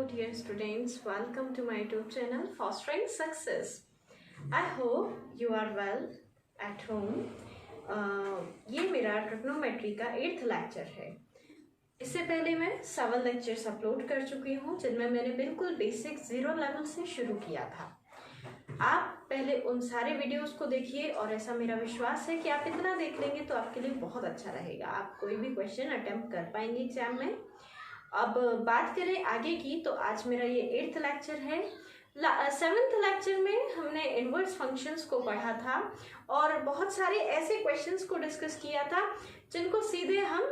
dear students, welcome to my YouTube channel Fostering Success. I hope you are well at home. ये मेरा trigonometry का 8th lecture है। इससे पहले मैं 7 लेक्चर्स अपलोड कर चुकी हूँ जिनमें मैंने बिल्कुल बेसिक 0 लेवल से शुरू किया था। आप पहले उन सारे वीडियोस को देखिए और ऐसा मेरा विश्वास है कि आप इतना देख लेंगे तो आपके लिए बहुत अच्छा रहेगा। आप कोई भी क्वेश्चन अटेम्प्ट कर पाएंगे एग्जाम में। अब बात करें आगे की, तो आज मेरा ये 8th लेक्चर है। 7th लेक्चर में हमने इनवर्स फंक्शंस को पढ़ा था और बहुत सारे ऐसे क्वेश्चंस को डिस्कस किया था जिनको सीधे हम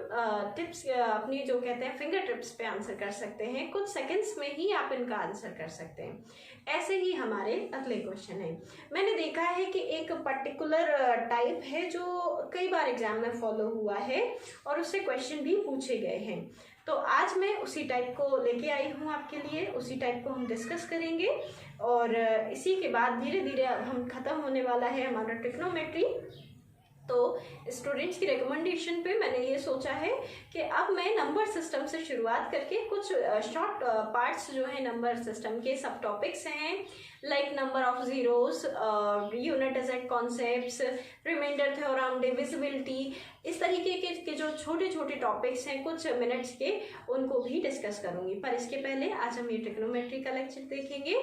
टिप्स अपनी जो कहते हैं फिंगर टिप्स पे आंसर कर सकते हैं। कुछ सेकंड्स में ही आप इनका आंसर कर सकते हैं। ऐसे ही हमारे अगले क्वेश्चन है। मैंने देखा है कि एक पर्टिकुलर टाइप है जो कई बार एग्जाम में फॉलो हुआ है और उससे क्वेश्चन भी पूछे गए हैं। तो आज मैं उसी टाइप को लेके आई हूँ आपके लिए। उसी टाइप को हम डिस्कस करेंगे और इसी के बाद धीरे धीरे हम खत्म होने वाला है हमारा ट्रिग्नोमेट्री। तो स्टूडेंट्स की रिकमेंडेशन पे मैंने ये सोचा है कि अब मैं नंबर सिस्टम से शुरुआत करके कुछ शॉर्ट पार्ट्स जो है नंबर सिस्टम के सब टॉपिक्स हैं, like number of zeros, unit digit concepts, remainder theorem, divisibility, इस तरीके के जो छोटे छोटे टॉपिक्स हैं कुछ मिनट्स के, उनको भी डिस्कस करूंगी। पर इसके पहले आज हम ये ट्रिग्नोमेट्री का लेक्चर देखेंगे।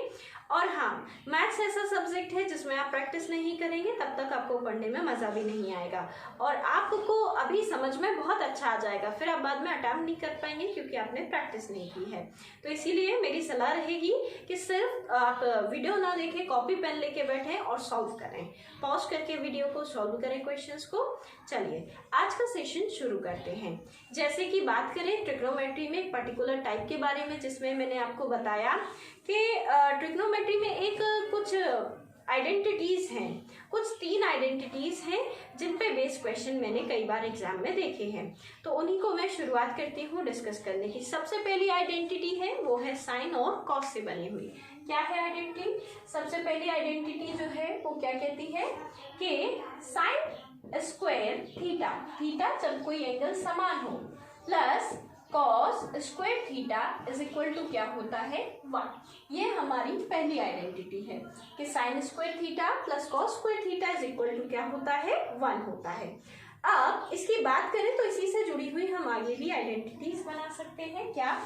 और हाँ, मैथ्स ऐसा सब्जेक्ट है जिसमें आप प्रैक्टिस नहीं करेंगे तब तक आपको पढ़ने में मज़ा भी नहीं आएगा और आपको अभी समझ में बहुत अच्छा आ जाएगा, फिर आप बाद में अटेम्प्ट नहीं कर पाएंगे क्योंकि आपने प्रैक्टिस नहीं की है। तो इसीलिए मेरी सलाह रहेगी कि सिर्फ आप वीडियो ना देखें, कॉपी पेन लेके बैठें और सॉल्व करें। पॉज करके वीडियो को सॉल्व करें क्वेश्चंस को। चलिए आज का सेशन शुरू करते हैं। जैसे कि बात करें ट्रिग्नोमेट्री में एक पर्टिकुलर टाइप के बारे में, जिसमें मैंने आपको बताया कि ट्रिग्नोमेट्री में एक कुछ आइडेंटिटीज हैं, कुछ 3 आइडेंटिटीज हैं जिन पे बेस्ड क्वेश्चन मैंने कई बार एग्जाम में देखे हैं। तो उन्हीं को मैं शुरुआत करती हूँ डिस्कस करने की। सबसे पहली आइडेंटिटी है वो है साइन और कॉस से बनी हुई। क्या है आइडेंटिटी? सबसे पहली आइडेंटिटी जो है वो क्या कहती है कि साइन स्क्वायर थीटा, थीटा जब कोई एंगल समान हो, plus cos square theta is equal to क्या होता है 1। ये हमारी पहली आइडेंटिटी है कि sine square theta plus cos square theta is equal to क्या होता है 1 होता है। अब इसकी बात करें तो इसी से जुड़ी हुई हम आगे भी आइडेंटिटीज बना सकते हैं। क्या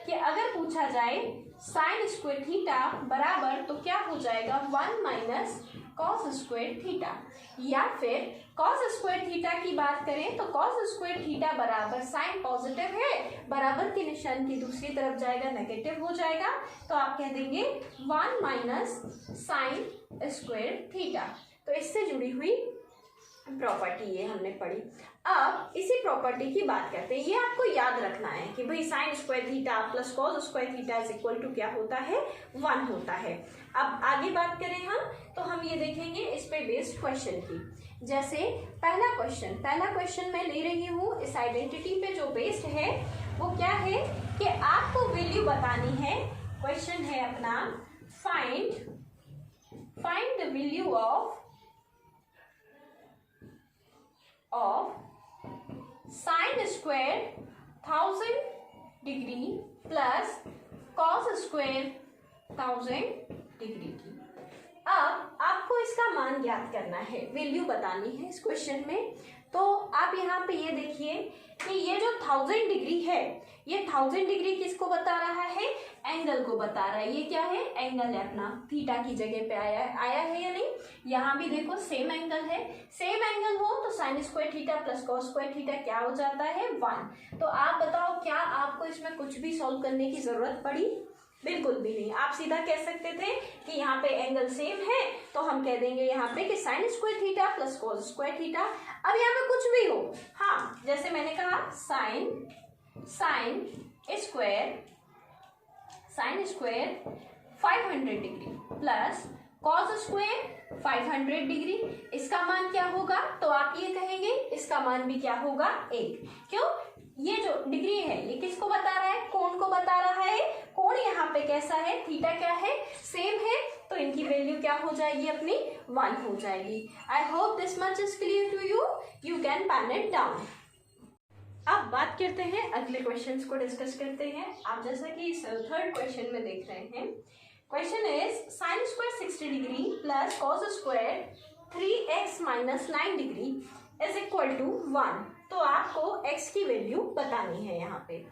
कि अगर पूछा जाए साइन स्क्वायर थीटा बराबर तो क्या हो जाएगा 1 माइनस कॉस स्क्वायर थीटा, या फिर कॉस स्क्वायर थीटा की बात करें तो कॉस स्क्वायर थीटा बराबर साइन पॉजिटिव है, बराबर के निशान की दूसरी तरफ जाएगा नेगेटिव हो जाएगा, तो आप कह देंगे 1 माइनस साइन स्क्वायर थीटा। तो इससे जुड़ी हुई प्रॉपर्टी ये हमने पढ़ी। अब इसी प्रॉपर्टी की बात करते हैं। ये आपको याद रखना है कि भाई sine square theta plus cos square theta is equal to क्या होता है 1 होता है। अब आगे बात करें हम तो हम ये देखेंगे इस पे बेस्ड क्वेश्चन की। जैसे पहला क्वेश्चन मैं ले रही हूँ इस आइडेंटिटी पे जो बेस्ड है वो क्या है कि आपको वैल्यू बतानी है। क्वेश्चन है अपना find the value of sine square 1000 degree plus cos square 1000 degree की। अब आपको इसका मान ज्ञात करना है, वैल्यू बतानी है इस क्वेश्चन में। तो आप यहाँ पे ये देखिए कि ये जो 1000 डिग्री है, ये 1000 डिग्री किसको बता रहा है? एंगल को बता रहा है। ये क्या है? एंगल है अपना, थीटा की जगह पे आया है या नहीं? यहाँ भी देखो सेम एंगल है। सेम एंगल हो तो sine square theta plus cos square theta क्या हो जाता है 1। तो आप बताओ क्या आपको इसमें कुछ भी सॉल्व करने की जरूरत पड़ी? बिल्कुल भी नहीं। आप सीधा कह सकते थे कि यहाँ पे एंगल सेम है तो हम कह देंगे यहाँ पे कि sine square theta plus cos square theta. अब यहाँ पे कुछ भी हो, हाँ जैसे मैंने कहा sine square 500 degree plus cos square 500 degree, इसका मान क्या होगा? तो आप ये कहेंगे इसका मान भी क्या होगा 1। क्यों? ये जो डिग्री है ये किसको बता रहा है? कोण को बता रहा है। कोण यहाँ पे कैसा है? थीटा क्या है? सेम है, तो इनकी वैल्यू क्या हो जाएगी अपनी 1 हो जाएगी। I hope this much is clear to you. You can pen it down. अब बात करते हैं अगले क्वेश्चंस को डिस्कस करते हैं। आप जैसा कि इस थर्ड क्वेश्चन में देख रहे हैं, question is sine square 60 degree plus cos square 3x minus 9 degree is equal to 1। तो आपको x की वैल्यू बतानी है यहाँ पे।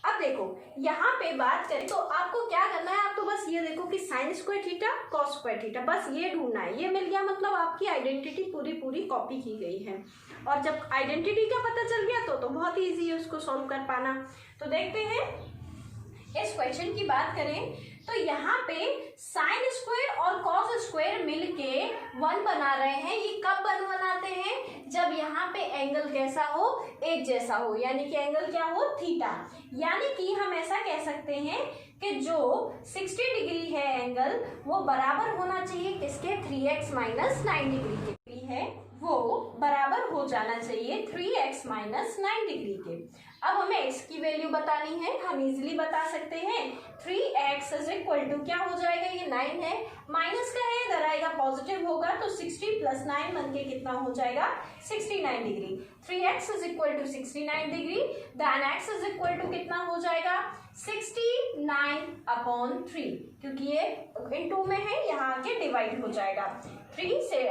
अब देखो यहाँ पे बात करें तो आपको क्या करना है, आपको बस ये देखो कि sine square theta cos square theta, बस ये ढूंढना है। ये मिल गया मतलब आपकी आइडेंटिटी पूरी कॉपी की गई है। और जब आइडेंटिटी का पता चल गया तो बहुत ईजी है उसको सॉल्व कर पाना। तो देखते हैं इस क्वेश्चन की बात करें तो यहाँ पे साइन स्क्वायर और कॉस स्क्वायर मिलके 1 बना रहे हैं। ये कब 1 बनाते हैं, जब यहाँ पे एंगल कैसा हो, एक जैसा हो, यानी कि एंगल क्या हो, थीटा। यानी कि हम ऐसा कह सकते हैं कि जो 60 डिग्री है एंगल, वो बराबर होना चाहिए किसके, 3x माइनस 9 डिग्री के है, वो बराबर हो जाना चाहिए 3x माइनस 9 डिग्री के। अब हमें x की वैल्यू बतानी है, हम इजीली बता सकते हैं 3x इज इक्वल टू क्या हो जाएगा, ये 9 है, माइनस का है, इधर आएगा पॉजिटिव होगा तो 60 प्लस 9 बन के कितना हो जाएगा, 69 degree. 3x is equal to 69 degree, then x is equal to कितना हो जाएगा, 69/3, क्योंकि ये इनटू में है, यहाँ आके डिवाइड हो जाएगा। 3 से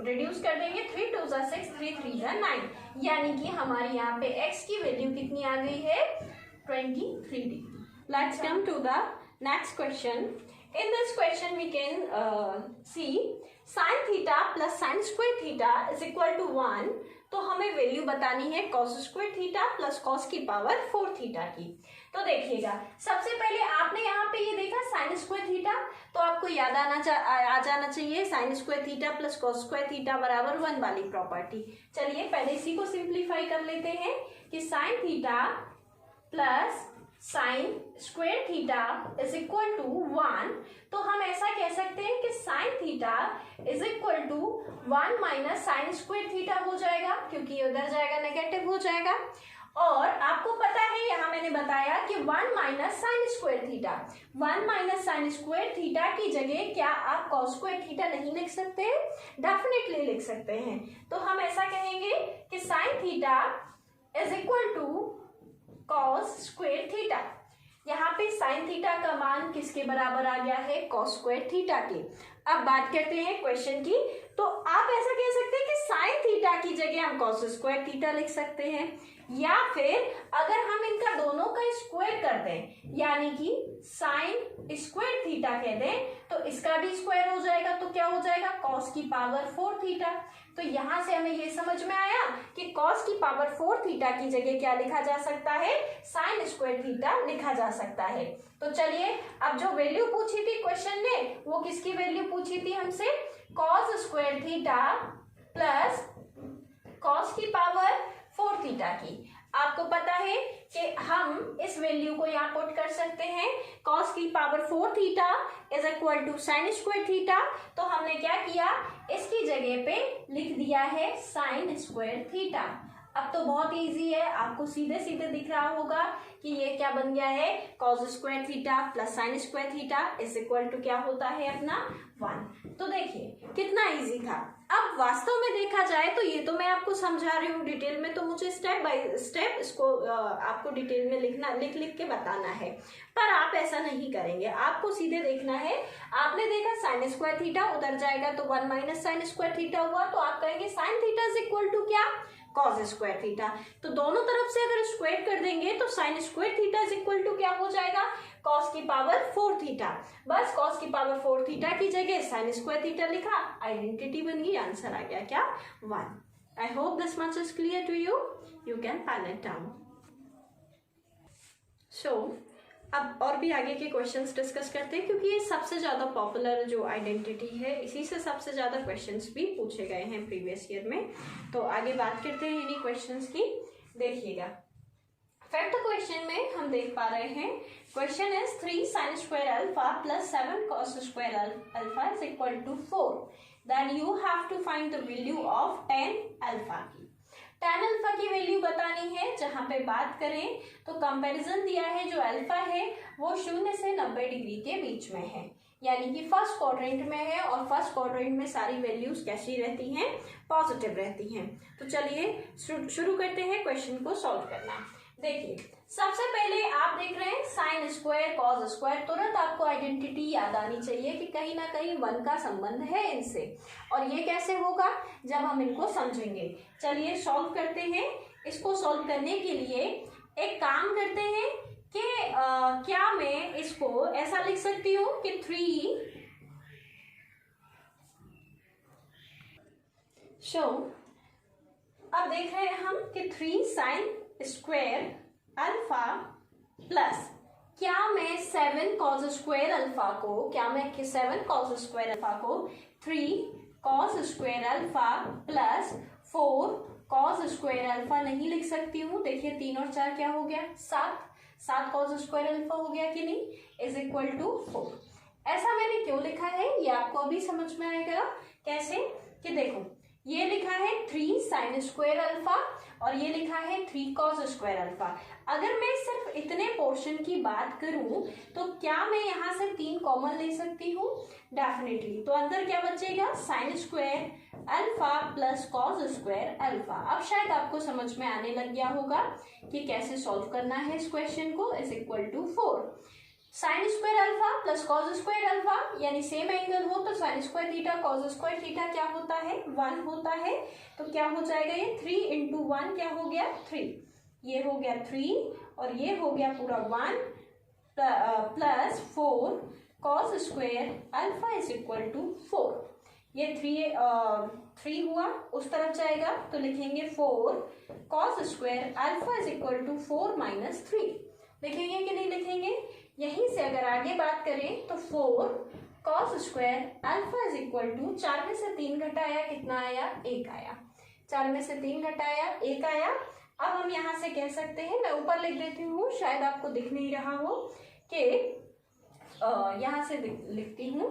रिड्यूस कर देंगे, 3 2 जा 6, 3 3 जा 9, यानी कि हमारे यहाँ पे x की वैल्यू कितनी आ गई है, 23 degree. Let's come to the next question. In this question we can see sine theta plus sine square theta is equal to 1। तो हमें वैल्यू बतानी है cos square theta plus cos की पावर 4 थीटा की। तो देखिएगा, सबसे पहले आपने यहाँ पे ये देखा साइन स्क्वायर थीटा, तो आपको याद आ जाना चाहिए sign square theta plus cos square theta बराबर 1 वाली प्रॉपर्टी। चलिए पहले इसी को सिंप्लीफाई कर लेते हैं कि sine theta plus sine square theta is equal to 1। तो हम ऐसा कह सकते हैं कि sine theta is equal to 1 minus sine square theta हो जाएगा, क्योंकि उधर जाएगा नेगेटिव हो जाएगा। और आपको पता है यहाँ मैंने बताया कि 1 minus sine square theta, 1 minus sine square theta की जगह क्या आप कॉस स्क्वायर थीटा नहीं लिख सकते, डेफिनेटली लिख सकते हैं। तो हम ऐसा कहेंगे कि sine theta is equal to cos square theta. यहाँ पे साइन थीटा का मान किसके बराबर आ गया है, कॉस स्क्वायर थीटा के। अब बात करते हैं क्वेश्चन की, तो आप ऐसा कह सकते हैं कि साइन थीटा की जगह हम कॉस स्क्वायर थीटा लिख सकते हैं, या फिर अगर हम इनका दोनों का स्क्वायर कर दें, यानी कि साइन स्क्वायर थीटा कह दें, तो इसका भी स्क्वायर हो जाएगा, तो क्या हो जाएगा, कॉस की पावर 4 थीटा। तो यहां से हमें ये समझ में आया कि कॉस की पावर 4 थीटा की जगह क्या लिखा जा सकता है, साइन स्क्वायर थीटा लिखा जा सकता है। तो चलिए अब जो वैल्यू पूछी थी क्वेश्चन ने, वो किसकी वैल्यू पूछी थी हमसे, cos square theta plus cos की पावर 4 थीटा की। आपको पता है कि हम इस वैल्यू को यहाँ पुट कर सकते हैं, कॉस की power 4 theta is equal to sine square theta. तो हमने क्या किया, इसकी जगह पे लिख दिया है साइन स्क्वायर थीटा। अब तो बहुत इजी है, आपको सीधे सीधे दिख रहा होगा कि ये क्या बन गया है, cos square theta plus sine square theta is equal to क्या होता है अपना 1। तो देखिए कितना इजी था। अब वास्तव में देखा जाए तो ये तो मैं आपको समझा रही हूँ डिटेल में, तो मुझे स्टेप बाय स्टेप इसको आपको डिटेल में लिख के बताना है, पर आप ऐसा नहीं करेंगे, आपको सीधे देखना है। आपने देखा साइन स्क्वायर थीटा उधर जाएगा तो 1 माइनस साइन स्क्वायर थीटा हुआ, तो आप कहेंगे sine theta is equal to क्या, कॉस स्क्वायर थीटा। तो दोनों तरफ से अगर स्क्वायर कर देंगे तो sine square theta is equal to क्या हो जाएगा, कॉस की पावर 4 थीटा। बस कॉस की पावर 4 थीटा की जगह साइन स्क्वायर थीटा लिखा, आइडेंटिटी बन गई, आंसर आ गया क्या, 1। I hope this much is clear to you, you can file it down. सो अब और भी आगे के क्वेश्चंस डिस्कस करते हैं, क्योंकि ये सबसे ज़्यादा पॉपुलर जो आइडेंटिटी है, इसी से सबसे ज़्यादा क्वेश्चंस भी पूछे गए हैं प्रीवियस ईयर में। तो आगे बात करते हैं इन्हीं क्वेश्चंस की। देखिएगा फिफ्थ क्वेश्चन में हम देख पा रहे हैं, question is 3 sine square alpha plus 7 cos square alpha is equal to 4। Then you have to find the value of tan alpha की। tan अल्फा की वैल्यू बतानी है। जहां पे बात करें तो कंपैरिजन दिया है, जो अल्फा है वो 0 से 90 डिग्री के बीच में है, यानी कि फर्स्ट क्वाड्रेंट में है, और फर्स्ट क्वाड्रेंट में सारी वैल्यूज कैसी रहती हैं, पॉजिटिव रहती हैं। तो चलिए शुरू करते हैं क्वेश्चन को सॉल्व करना। देखिए सबसे पहले आप देख रहे हैं साइन स्क्वायर कॉस स्क्वायर, तुरंत आपको आइडेंटिटी याद आनी चाहिए कि कहीं ना कहीं 1 का संबंध है इनसे, और ये कैसे होगा जब हम इनको समझेंगे। चलिए सॉल्व करते हैं। इसको सॉल्व करने के लिए एक काम करते हैं कि क्या मैं इसको ऐसा लिख सकती हूँ कि 3 अब देख रहे हैं हम कि 3 साइन स्क्वायर अल्फा प्लस, क्या मैं 7 कॉस स्क्वायर अल्फा को 3 cos square alpha plus 4 cos square alpha नहीं लिख सकती हूँ। देखिए 3 और 4 क्या हो गया, 7 कॉस स्क्वायर अल्फा हो गया कि नहीं, इज इक्वल टू 4। ऐसा मैंने क्यों लिखा है ये आपको अभी समझ में आएगा। कैसे कि देखो ये लिखा है 3 साइन स्क्वायर अल्फा और ये लिखा है 3 कॉस स्क्वायर अल्फा। अगर मैं सिर्फ इतने पोर्शन की बात करूं तो क्या मैं यहां से 3 कॉमन ले सकती हूँ, डेफिनेटली। तो अंदर क्या बचेगा, sign square alpha plus cos square alpha. अब शायद आपको समझ में आने लग गया होगा कि कैसे सॉल्व करना है इस क्वेश्चन को। Is equal to 4 sine square alpha plus cos square alpha, यानी सेम एंगल हो तो sine square theta cos square theta क्या होता है, 1 होता है। तो क्या हो जाएगा ये 3 इंटू 1 क्या हो गया 3, ये हो गया 3 और ये हो गया पूरा 1 plus 4 cos square alpha is equal to 4। ये 3 हुआ, उस तरफ जाएगा तो लिखेंगे 4 cos square alpha is equal to 4 minus 3। लिखेंगे कि नहीं लिखेंगे। यहीं से अगर आगे बात करें तो 4 cos square alpha is equal to 4 में से 3 घटाया कितना आया, 1 आया। 4 में से 3 घटाया 1 आया। अब हम यहाँ से कह सकते हैं, मैं ऊपर लिख देती हूँ शायद आपको दिख नहीं रहा हो, कि यहाँ से लिखती हूँ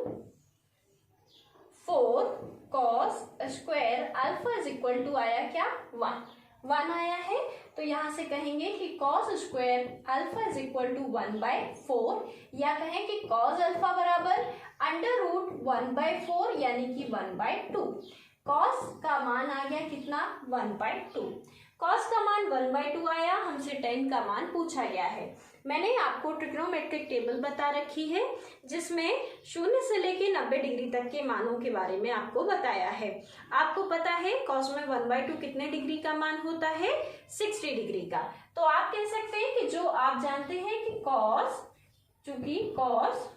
4 cos square alpha is equal to आया क्या 1 आया है। तो यहां से कहेंगे कि cos square alpha is equal to 1/4, या कहें कि कॉस अल्फा बराबर अंडर रूट 1/4 यानी कि 1/2। कॉस का मान आ गया कितना 1/2। कॉस का मान 1/2 आया, हमसे tan का मान पूछा गया है। मैंने आपको ट्रिग्नोमेट्रिक टेबल बता रखी है जिसमें 0 से लेके 90 डिग्री तक के मानों के बारे में आपको बताया है। आपको पता है कॉस में 1/2 कितने डिग्री का मान होता है, 60 डिग्री का। तो आप कह सकते हैं कि जो आप जानते हैं कि कॉस, चूंकि कॉस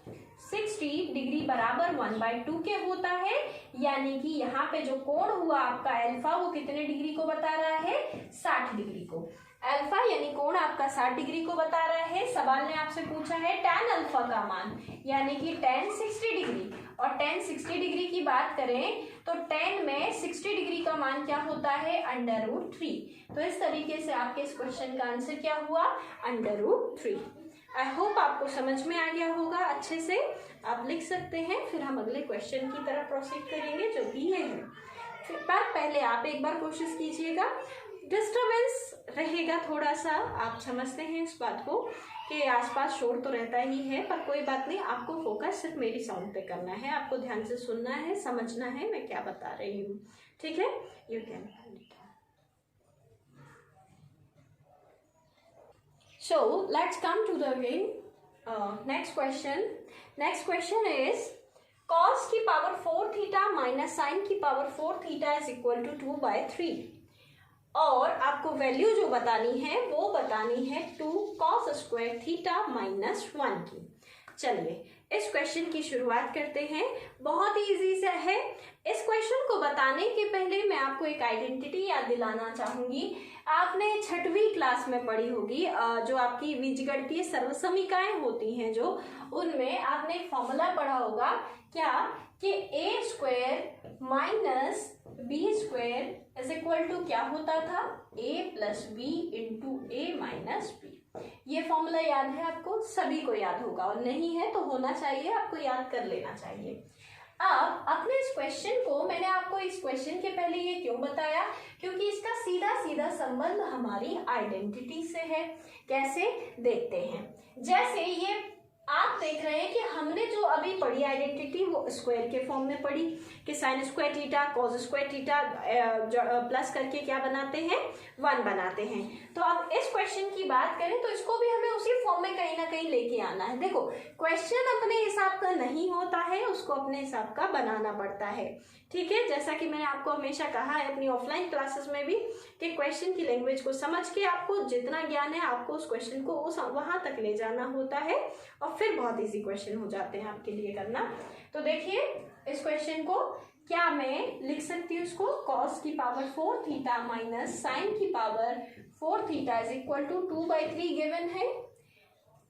60 डिग्री बराबर 1/2 के होता है, यानी कि यहाँ पे जो कोण हुआ आपका अल्फा वो कितने डिग्री को बता रहा है, 60 डिग्री को। अल्फा यानी कोण आपका 60 डिग्री को बता रहा है। सवाल ने आपसे पूछा है tan अल्फा का मान, यानी कि tan 60 डिग्री, और tan 60 डिग्री की बात करें तो tan में 60 डिग्री का मान क्या होता है, √3। तो इस तरीके से आपके इस क्वेश्चन का आंसर क्या हुआ, √3। आई होप आपको समझ में आ गया होगा अच्छे से। आप लिख सकते हैं, फिर हम अगले क्वेश्चन की तरफ प्रोसीड करेंगे जो कि ये है। फिर पहले आप एक बार कोशिश कीजिएगा, डिस्टरबेंस रहेगा थोड़ा सा, आप समझते हैं इस बात को कि आसपास शोर तो रहता ही है, पर कोई बात नहीं, आपको फोकस सिर्फ मेरी साउंड पे करना है, आपको ध्यान से सुनना है, समझना है मैं क्या बता रही हूँ, ठीक है। You can So let's come to the next question. Next question is cos की पावर 4 थीटा माइनस साइन की power 4 theta is equal to 2/3, और आपको वैल्यू जो बतानी है वो बतानी है 2 cos स्क्वायर थीटा माइनस 1 की। चलिए इस क्वेश्चन की शुरुआत करते हैं। बहुत ही इजी सा है। इस क्वेश्चन को बताने के पहले मैं आपको एक आइडेंटिटी याद दिलाना चाहूंगी। आपने 6वीं क्लास में पढ़ी होगी, जो आपकी बीजगणितीय सर्वसमीकाएं होती हैं जो, उनमें आपने एक फॉर्मूला पढ़ा होगा क्या, कि a² minus b² is equal to क्या होता था, a plus b into a minus b। ये फॉर्मूला याद है आपको, सभी को याद होगा, और नहीं है तो होना चाहिए, आपको याद कर लेना चाहिए। अब अपने इस क्वेश्चन को, मैंने आपको इस क्वेश्चन के पहले ये क्यों बताया, क्योंकि इसका सीधा सीधा संबंध हमारी आइडेंटिटी से है। कैसे देखते हैं, जैसे ये आप देख रहे हैं कि हमने जो अभी पढ़ी आइडेंटिटी वो स्क्वायर के फॉर्म में पढ़ी कि sine square theta cos square theta plus करके क्या बनाते हैं, 1 बनाते हैं। तो अब इस क्वेश्चन की बात करें तो इसको भी हमें उसी फॉर्म में कहीं ना कहीं लेके आना है। देखो क्वेश्चन अपने हिसाब का नहीं होता है, उसको अपने हिसाब का बनाना पड़ता है। ठीक है, जैसा कि मैंने आपको हमेशा कहा है अपनी ऑफलाइन क्लासेस में भी कि क्वेश्चन की लैंग्वेज को समझ के आपको जितना ज्ञान है आपको उस क्वेश्चन को वहां तक ले जाना होता है और फिर बहुत इजी क्वेश्चन हो जाते हैं आपके लिए करना। तो देखिए इस क्वेश्चन को क्या मैं लिख सकती हूँ, इसको cos की पावर 4 थीटा माइनस साइन की power 4 theta is equal to 2/3 given है।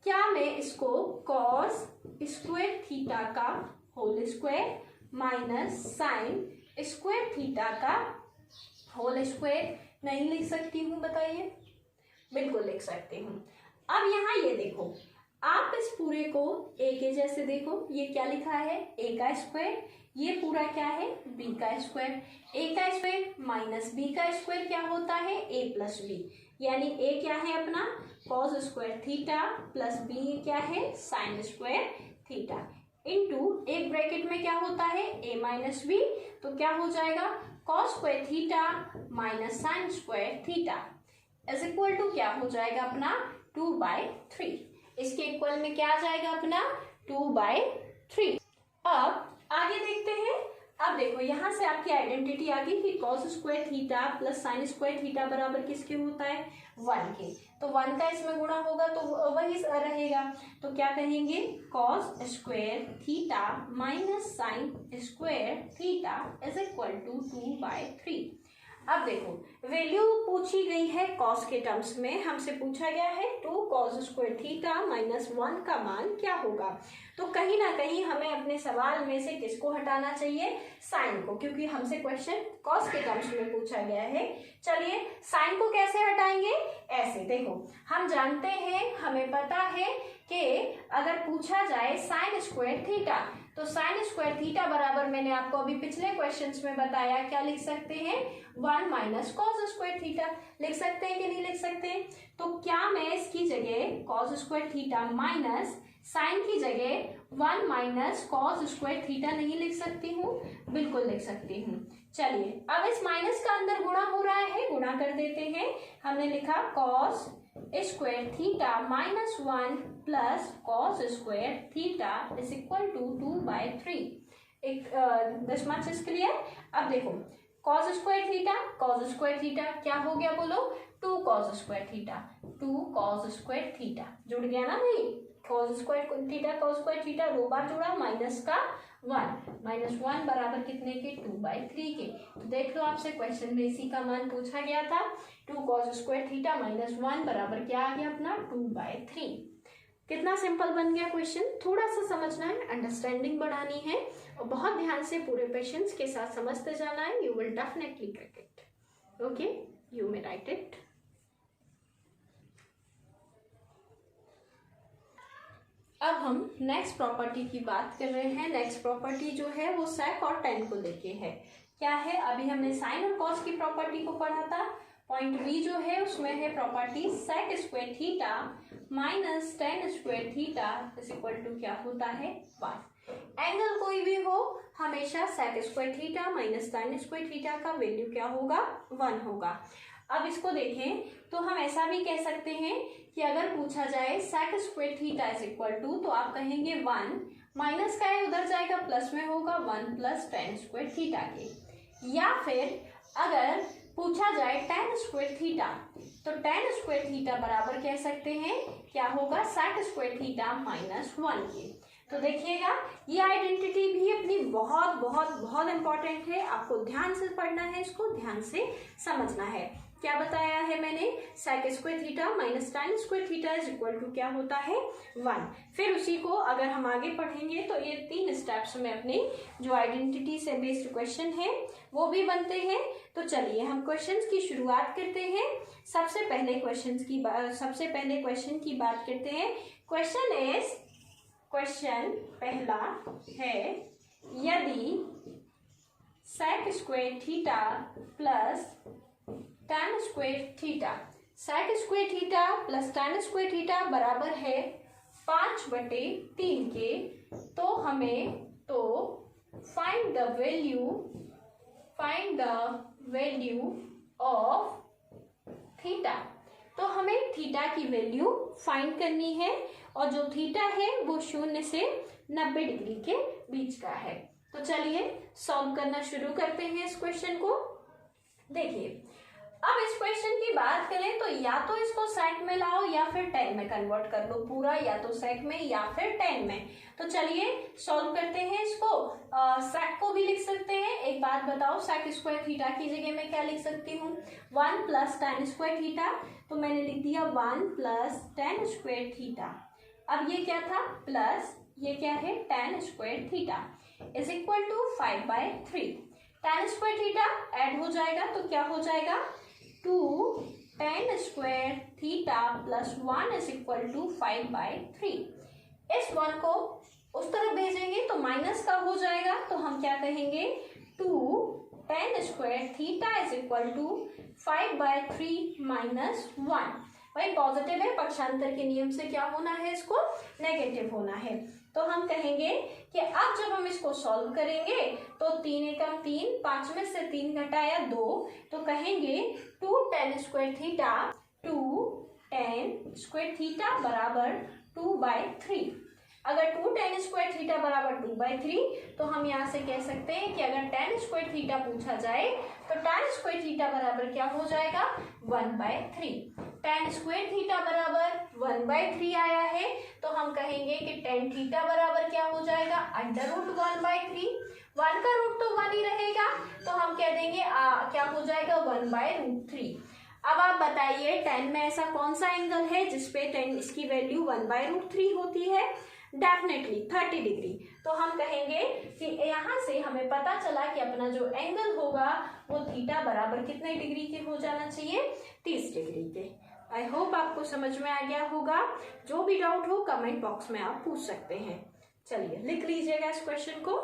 क्या मैं इसको cos स्क्वायर थीटा का whole square minus sine square theta का होल स्क्वायर नहीं लिख सकती हूँ, बताइए? बिल्कुल लिख सकती हूँ। अब यहाँ ये देखो, आप इस पूरे को a के जैसे देखो, ये क्या लिखा है a का स्क्वायर, ये पूरा क्या है b का स्क्वायर। a का स्क्वायर माइनस b का स्क्वायर क्या होता है a प्लस b, यानी a क्या है अपना cos square theta plus b क्या है साइन स्क्वायर थीटा इनटू एक ब्रैकेट में क्या होता है a माइनस b, तो क्या हो जाएगा cos square theta minus sine square theta is equal to क्या हो जाएगा अपना 2/3। इसके इक्वल में क्या आ जाएगा अपना 2/3। अब आगे देखते हैं। अब देखो यहाँ से आपकी आइडेंटिटी आ गई कि cos square theta plus sine square theta बराबर किसके होता है 1 के, तो 1 का इसमें गुणा होगा तो वही रहेगा। तो क्या कहेंगे cos square theta minus sine square theta is equal to 2/3। अब देखो वैल्यू पूछी गई है cos के टर्म्स में, हमसे पूछा गया है 2 cos स्क्वायर थीटा माइनस 1 का मान क्या होगा। तो कहीं ना कहीं हमें अपने सवाल में से किसको हटाना चाहिए, साइन को, क्योंकि हमसे क्वेश्चन cos के टर्म्स में पूछा गया है। चलिए साइन को कैसे हटाएंगे, ऐसे देखो हम जानते हैं, हमें पता है कि अगर पूछा जाए साइन स्क्वायर थीटा तो साइन स्क्वायर थीटा बराबर मैंने आपको अभी पिछले क्वेश्चंस में बताया क्या लिख सकते हैं 1 माइनस कॉस स्क्वायर थीटा लिख सकते हैं कि नहीं लिख सकते हैं। तो क्या मैं इसकी जगह cos square theta minus sine की जगह 1 माइनस कॉस स्क्वायर थीटा नहीं लिख सकती हूँ, बिल्कुल लिख सकती हूँ। चलिए अब इस माइनस का अंदर गुणा हो रहा है, गुणा कर देते हैं। हमने लिखा cos square theta minus 1 plus cos square theta is equal to 2/3। एक दिस मच इज क्लियर। अब देखो कॉस स्क्वायर थीटा क्या हो गया बोलो 2 कॉस स्क्वायर थीटा जुड़ गया ना भाई, कॉस स्क्वायर थीटा 2 बार जुड़ा माइनस का 1 बराबर कितने के 2/3 के। तो देख लो आपसे क्वेश्चन में इसी का मान पूछा गया था 2 कॉस स्क्वायर थीटा माइनस 1 बराबर क्या आ गया अपना 2/3। कितना सिंपल बन गया क्वेश्चन। थोड़ा सा समझना है, अंडरस्टैंडिंग बढ़ानी है और बहुत ध्यान से पूरे पेशेंस के साथ समझते जाना है। You will definitely crack it. Okay, you may right it. अब हम नेक्स्ट प्रॉपर्टी की बात कर रहे हैं। नेक्स्ट प्रॉपर्टी जो है वो sec और tan को लेके है। क्या है, अभी हमने साइन और कॉस की प्रॉपर्टी को पढ़ा था। पॉइंट बी जो है उसमें है property sec square theta minus tan square theta is equal to क्या होता है 1। एंगल कोई भी हो हमेशा sec square theta minus tan square theta का वैल्यू क्या होगा 1 होगा। अब इसको देखें तो हम ऐसा भी कह सकते हैं कि अगर पूछा जाए sec square theta is equal to, तो आप कहेंगे 1 माइनस का है उधर जाएगा प्लस में होगा 1 प्लस tan स्क्वायर थीटा के। या फिर अगर पूछा जाए tan स्क्वायर थीटा तो tan स्क्वायर थीटा बराबर कह सकते हैं क्या होगा sec स्क्वायर थीटा माइनस 1 के। तो देखिएगा ये आइडेंटिटी भी अपनी बहुत बहुत बहुत इंपॉर्टेंट है, आपको ध्यान से पढ़ना है, इसको ध्यान से समझना है। क्या बताया है मैंने, sec square theta minus tan square theta is equal to क्या होता है 1। फिर उसी को अगर हम आगे पढ़ेंगे तो ये 3 स्टेप्स में अपनी जो आइडेंटिटी से बेस्ड क्वेश्चन है वो भी बनते हैं। तो चलिए हम क्वेश्चंस की शुरुआत करते हैं। सबसे पहले क्वेश्चन की बात करते हैं। क्वेश्चन पहला है यदि sec square theta plus tan square theta, sec square theta plus tan square theta बराबर है 5/3 के, तो find the value of theta. तो हमें थीटा की वैल्यू फाइंड करनी है और जो थीटा है वो 0 से 90 डिग्री के बीच का है। तो चलिए सॉल्व करना शुरू करते हैं इस क्वेश्चन को। देखिए, अब इस क्वेश्चन की बात करें तो या तो इसको सेक में लाओ या फिर टेन में कन्वर्ट कर लो पूरा, या तो सेक में या फिर टेन में। तो चलिए सॉल्व करते हैं इसको। सेक को भी लिख सकते हैं। एक बात बताओ, सेक स्क्वायर थीटा की जगह मैं क्या लिख सकती हूँ? 1 प्लस tan स्क्वायर थीटा। तो मैंने लिख दिया 1 प्लस tan स्क्वायर थीटा। अब ये क्या था? प्लस ये क्या है? tan square theta is equal to 5/3। tan square theta add हो जाएगा तो क्या हो जाएगा? 2 tan square theta plus 1 is equal to 5/3। इस 1 को उस तरफ भेजेंगे तो माइनस का हो जाएगा, तो हम क्या कहेंगे? 2 tan square theta is equal to 5/3 minus 1। भाई पॉजिटिव है, पक्षांतर के नियम से क्या होना है? इसको नेगेटिव होना है। तो हम कहेंगे कि अब जब हम इसको सॉल्व करेंगे तो 3 एकम 3, 5 में से 3 घटाया 2, तो कहेंगे 2 tan स्क्वायर थीटा बराबर 2/3। अगर 2 tan स्क्वायर थीटा बराबर 2/3 तो हम यहाँ से कह सकते हैं कि अगर tan स्क्वायर थीटा पूछा जाए तो tan स्क्वायर थीटा बराबर क्या हो जाएगा? 1/3। tan स्क्वायर थीटा बराबर 1/3 आया है तो हम कहेंगे कि tan थीटा बराबर क्या हो जाएगा? √1/3। 1 का रूट तो 1 ही रहेगा, तो हम कह देंगे क्या हो जाएगा? 1/√3। अब आप बताइए, tan में ऐसा कौन सा एंगल है जिसपे tan इसकी वैल्यू 1/√3 होती है? Definitely 30 degree. तो हम कहेंगे कि यहाँ से हमें पता चला कि अपना जो एंगल होगा वो थीटा बराबर कितने डिग्री के हो जाना चाहिए? 30 डिग्री के। आई होप आपको समझ में आ गया होगा। जो भी डाउट हो कमेंट बॉक्स में आप पूछ सकते हैं। चलिए लिख लीजिएगा इस क्वेश्चन को।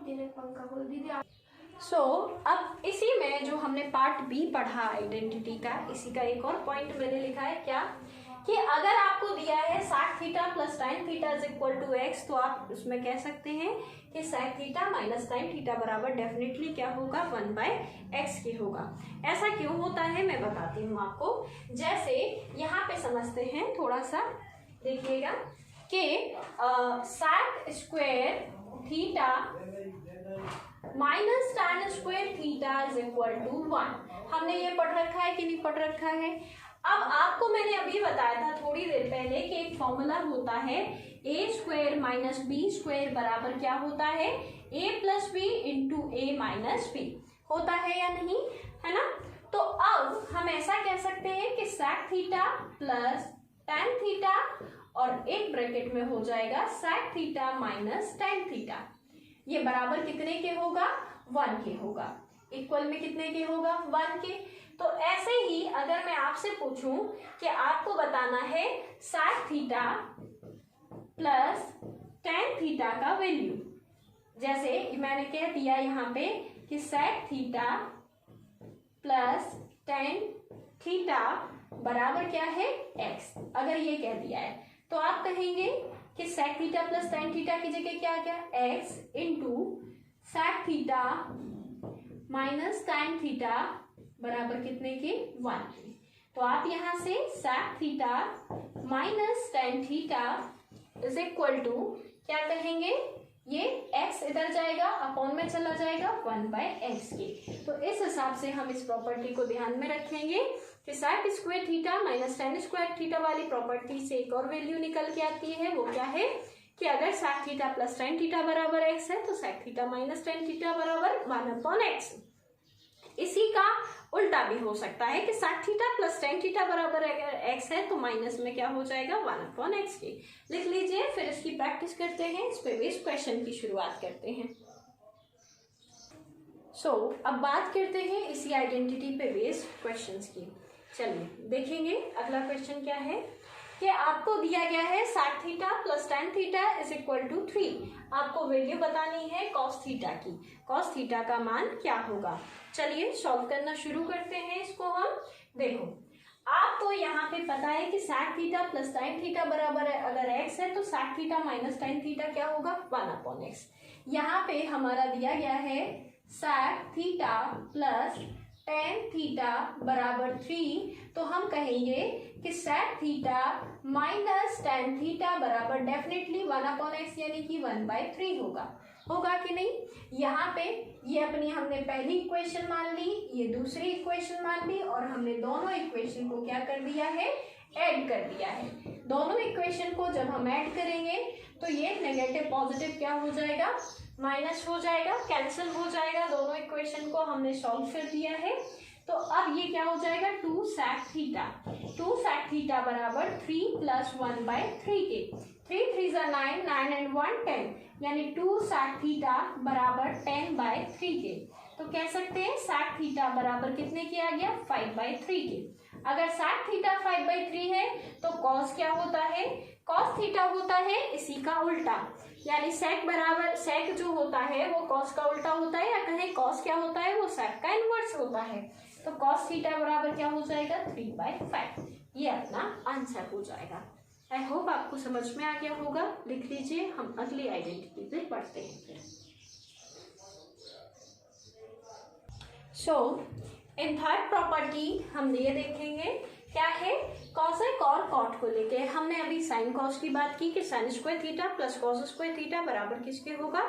पंखा खोल दीजिए। अब इसी में जो हमने पार्ट बी पढ़ा आइडेंटिटी का, इसी का एक और पॉइंट मैंने लिखा है क्या, कि अगर आपको दिया है sec theta plus tan theta is equal to x, तो आप उसमें कह सकते हैं कि sec theta minus tan theta बराबर डेफिनेटली क्या होगा? 1/x के होगा। ऐसा क्यों होता है मैं बताती हूँ आपको। जैसे यहाँ पे समझते हैं थोड़ा सा, देखिएगा कि sec square theta minus tan square theta is equal to 1। हमने ये पढ़ रखा है कि नहीं पढ़ रखा है? अब आपको मैंने अभी बताया था थोड़ी देर पहले कि एक फॉर्मूला होता है a square minus b square बराबर क्या होता है? a plus b into a minus b होता है या नहीं, है ना? तो अब हम ऐसा कह सकते हैं कि sec theta plus tan theta और एक ब्रैकेट में हो जाएगा sec theta minus tan theta. ये बराबर कितने के होगा? 1 के होगा। इक्वल में कितने के होगा? 1 के। तो ऐसे ही अगर मैं आपसे पूछूं कि आपको बताना है sec theta plus tan theta का वैल्यू, जैसे मैंने कह दिया यहाँ पे कि sec theta plus tan theta बराबर क्या है? x। अगर ये कह दिया है तो आप कहेंगे कि sec theta plus tan theta की जगह क्या क्या? x into sec theta minus tan theta बराबर कितने के? 1 के। तो आप यहाँ से sec theta minus tan theta is equal to क्या कहेंगे? ये x इधर जाएगा, अपॉन में चला जाएगा 1/x के। तो इस हिसाब से हम इस प्रॉपर्टी को ध्यान में रखेंगे कि sec square theta minus tan square theta वाली प्रॉपर्टी से एक और वैल्यू निकल के आती है। वो क्या है कि अगर sec theta plus tan theta बराबर x है तो sec theta minus tan theta बराबर 1/x। इसी का उल्टा भी हो सकता है कि sec theta plus tan theta बराबर अगर x है तो माइनस में क्या हो जाएगा? 1/x के। लिख लीजिए, फिर इसकी प्रैक्टिस करते हैं। इस पे बेस क्वेश्चन की शुरुआत करते हैं। अब बात करते हैं इसी आइडेंटिटी पे बेस्ड क्वेश्चंस की। चलिए देखेंगे अगला क्वेश्चन क्या है। कि आपको दिया गया है sec theta plus tan theta is equal to 3। आपको वैल्यू बतानी है cos थीटा की। cos थीटा का मान क्या होगा? चलिए सॉल्व करना शुरू करते हैं इसको हम। देखो आपको यहाँ पे पता है कि sec theta plus tan theta बराबर है, अगर x है तो sec theta minus tan theta क्या होगा? 1/x। यहाँ पे हमारा दिया गया है sec theta plus tan theta बराबर 3, तो हम कहेंगे कि sec theta minus tan theta बराबर डेफिनेटली 1/x यानी कि 1/3 होगा कि नहीं? यहाँ पे ये अपनी हमने पहली इक्वेशन मान ली, ये दूसरी इक्वेशन मान ली और हमने दोनों इक्वेशन को क्या कर दिया है? ऐड कर दिया है। दोनों इक्वेशन को जब हम ऐड करेंगे तो ये नेगेटिव पॉजिटिव क्या हो जाएगा? माइनस हो जाएगा, कैंसिल हो जाएगा। दोनों इक्वेशन को हमने सॉल्व कर दिया है, तो अब ये क्या हो जाएगा? 2 sec थीटा। 2 sec थीटा बराबर 3 प्लस 1/3 के। 3 3 ज़ा 9, 9 एंड 1 10, यानी 2 sec थीटा बराबर 10/3 के। तो कह सकते हैं sec थीटा बराबर कितने के आ गया? 5/3 के। अगर sec थीटा 5/3 है तो cos क्या होता है? cos थीटा होता है इसी का उल्टा, यानी sec बराबर sec जो होता है वो cos का उल्टा होता है, या कहें cos क्या होता है? वो sec का इनवर्स होता है। तो cos थीटा बराबर क्या हो जाएगा? 3/5। ये अपना आंसर हो जाएगा। आई होप आपको समझ में आ गया होगा। लिख लीजिए, हम अगली आइडेंटिटी पे बढ़ते हैं। सो इन थर्ड प्रॉपर्टी हम ये देखेंगे क्या है? कॉसेक और कॉट को लेके हमने अभी साइन कॉस की बात की कि sine square theta plus cos square theta बराबर किसके होगा?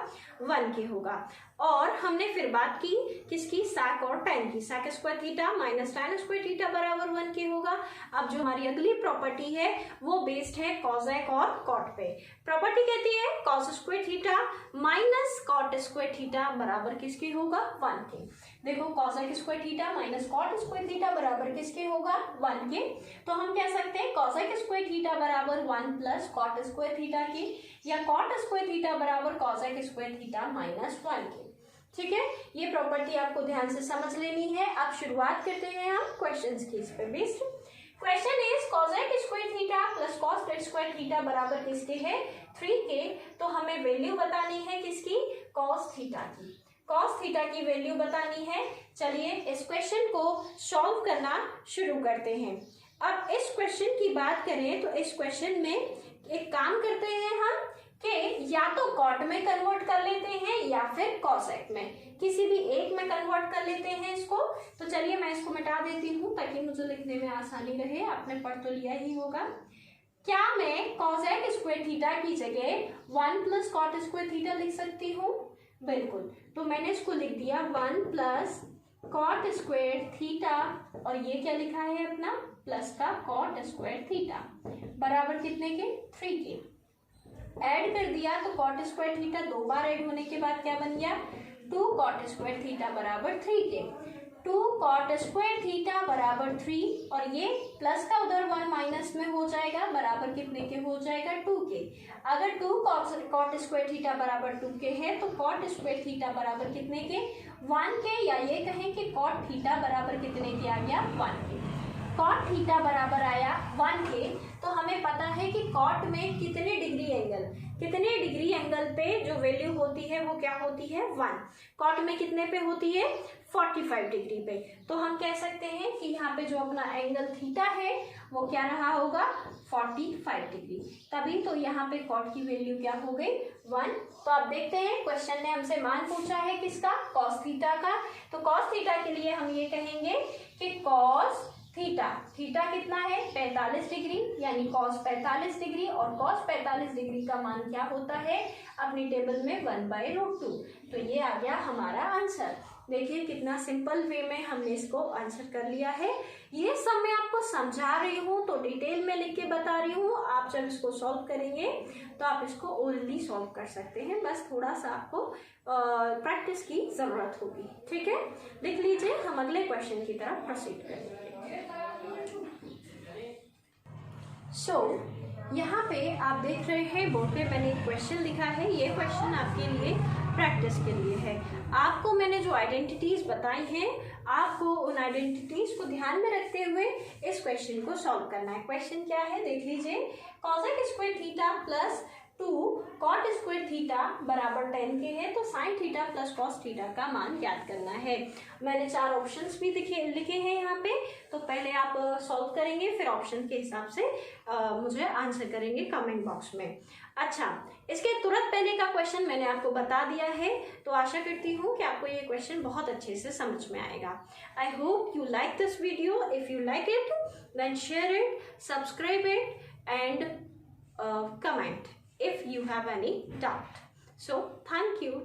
1 के होगा। और हमने फिर बात की किसकी? sec और tan की। sec square theta minus tan square theta बराबर 1 के होगा। अब जो हमारी अगली प्रॉपर्टी है वो बेस्ड है कॉसेक और कॉट पे। प्रॉपर्टी कहती है cos square theta minus cot square theta बराबर किसके होगा? 1 के। देखो cosec square theta minus cot square theta बराबर किसके होगा? 1 के। तो हम कह सकते हैं कॉसेक स्क्वायर थीटा बराबर 1 प्लस कॉट स्क्वायर थीटा के, या कॉट स्क्वायर थीटा बराबर कॉसेक स्क्वायर थीटा माइनस 1 के। ठीक है, ये प्रॉपर्टी आपको ध्यान से समझ लेनी है। अब शुरुआत करते हैं हम क्वेश्चंस की इस पे based. Question is cosec square theta plus cos square theta बराबर किसके है? 3 के। तो हमें वैल्यू बतानी है किसकी? कॉस थीटा की। कॉस थीटा की वैल्यू बतानी है। चलिए इस क्वेश्चन को सॉल्व करना शुरू करते हैं। अब इस क्वेश्चन की बात करें तो इस क्वेश्चन में एक काम करते हैं हम कि या तो कॉट में कन्वर्ट कर लेते हैं या फिर कॉसेक में, किसी भी एक में कन्वर्ट कर लेते हैं इसको। तो चलिए मैं इसको मिटा देती हूँ ताकि मुझे लिखने में आसानी रहे। आपने पढ़ तो लिया ही होगा। क्या मैं कॉसेक स्क्वायर थीटा की जगह 1 प्लस कॉट स्क्वायर थीटा लिख सकती हूँ? बिल्कुल। तो मैंने इसको लिख दिया 1 प्लस कॉट स्क्वायर थीटा, और ये क्या लिखा है अपना? प्लस का कॉट स्क्वायर थीटा बराबर कितने के? 3 के। ऐड कर दिया तो कॉट स्क्वायर थीटा 2 बार ऐड होने के बाद क्या बन गया? 2 कॉट स्क्वायर थीटा बराबर 3 के। 2 कॉट स्क्वायर थीटा बराबर 3, और ये प्लस का उधर 1 माइनस में हो जाएगा, बराबर कितने के हो जाएगा? 2 के। अगर 2 कॉट स्क्वायर थीटा बराबर 2 के है तो कॉट स्क्वायर थीटा बराबर कितने के? 1 के, या ये कहें कि कॉट थीटा बराबर कितने के आ गया? 1 के। कॉट थीटा बराबर आया 1 के। तो हमें पता है कि कॉट में कितने डिग्री एंगल पे जो वैल्यू होती है वो क्या होती है? 1। कॉट में कितने पे होती है? 45 डिग्री पे। तो हम कह सकते हैं कि यहाँ पे जो अपना एंगल थीटा है वो क्या रहा होगा? 45 डिग्री। तभी तो यहाँ पे कॉट की वैल्यू क्या हो गई? 1। तो आप देखते हैं क्वेश्चन ने हमसे मान पूछा है किसका? कॉस थीटा का। तो कॉस थीटा के लिए हम ये कहेंगे कि कॉस थीटा कितना है? 45 डिग्री, यानी कॉस 45 डिग्री, और कॉस 45 डिग्री का मान क्या होता है अपनी टेबल में? 1/√2। तो ये आ गया हमारा आंसर। देखिए कितना सिंपल वे में हमने इसको आंसर कर लिया है। ये सब मैं आपको समझा रही हूँ तो डिटेल में लिख के बता रही हूँ। आप जब इसको सॉल्व करेंगे तो आप इसको ओरली सॉल्व कर सकते हैं, बस थोड़ा सा आपको प्रैक्टिस की जरूरत होगी। ठीक है, लिख लीजिए, हम अगले क्वेश्चन की तरफ प्रोसीड करेंगे। यहाँ पे आप देख रहे हैं बोर्ड पे मैंने एक क्वेश्चन लिखा है। ये क्वेश्चन आपके लिए प्रैक्टिस के लिए है। आपको मैंने जो आइडेंटिटीज बताई हैं, आपको उन आइडेंटिटीज को ध्यान में रखते हुए इस क्वेश्चन को सॉल्व करना है। क्वेश्चन क्या है देख लीजिए। Cosec square theta plus 2 cot square theta बराबर 10 के है, तो sine theta plus cos theta का मान ज्ञात करना है। मैंने 4 ऑप्शंस भी लिखे हैं यहाँ पे, तो पहले आप सॉल्व करेंगे, फिर ऑप्शन के हिसाब से मुझे आंसर करेंगे कमेंट बॉक्स में। अच्छा, इसके तुरंत पहले का क्वेश्चन मैंने आपको बता दिया है, तो आशा करती हूँ कि आपको ये क्वेश्चन बहुत अच्छे से समझ में आएगा। I hope you like this video. If you like it then share it, subscribe it and comment if you have any doubt. So thank you.